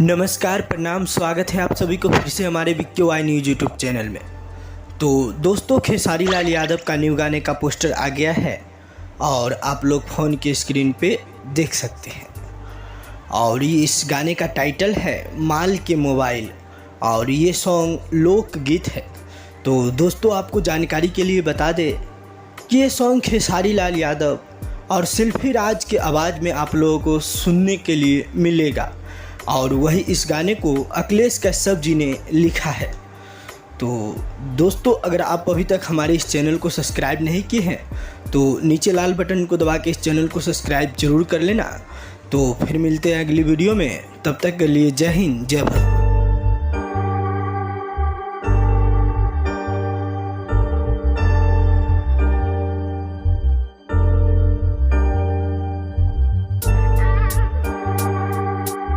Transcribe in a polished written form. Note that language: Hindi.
नमस्कार, प्रणाम, स्वागत है आप सभी को फिर से हमारे विक्यो वाई न्यूज़ यूट्यूब चैनल में। तो दोस्तों, खेसारी लाल यादव का न्यू गाने का पोस्टर आ गया है और आप लोग फ़ोन के स्क्रीन पे देख सकते हैं। और ये इस गाने का टाइटल है माल के मोबाइल और ये सॉन्ग लोकगीत है। तो दोस्तों, आपको जानकारी के लिए बता दें कि ये सॉन्ग खेसारी लाल यादव और सेल्फी राज के आवाज़ में आप लोगों को सुनने के लिए मिलेगा और वही इस गाने को अखिलेश कश्यप जी ने लिखा है। तो दोस्तों, अगर आप अभी तक हमारे इस चैनल को सब्सक्राइब नहीं किए हैं तो नीचे लाल बटन को दबा के इस चैनल को सब्सक्राइब जरूर कर लेना। तो फिर मिलते हैं अगली वीडियो में, तब तक के लिए जय हिंद, जय भारत।